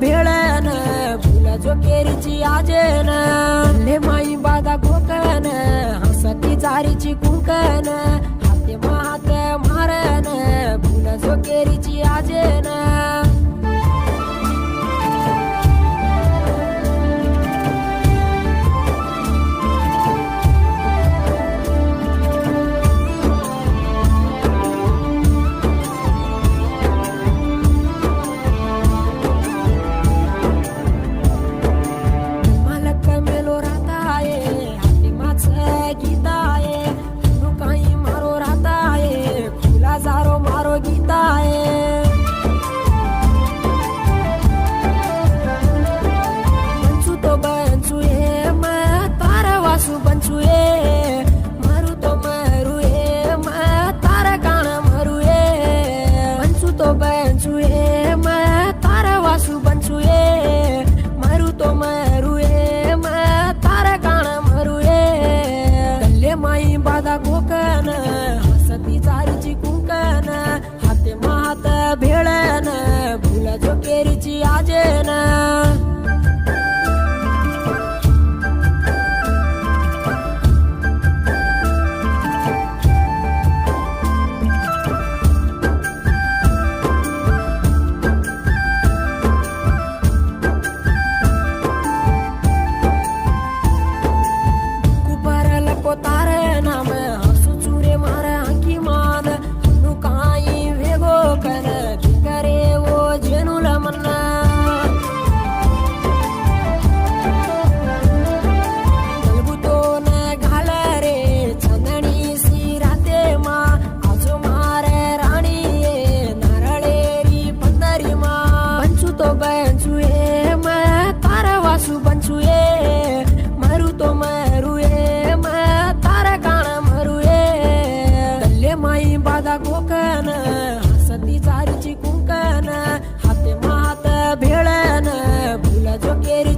भेळन फुला जो केरीची आजेन ले माई बादा गोकन हसती चारीची कुंकन हाते महात मारन फुला जो केरीची आजेन गोकन हसती चारीची कुंकन हाते महात भेळन फुला जो केरीची आजेन गोकन हसती चारीची कुंकन हाते महात भेळन फुला जो केरी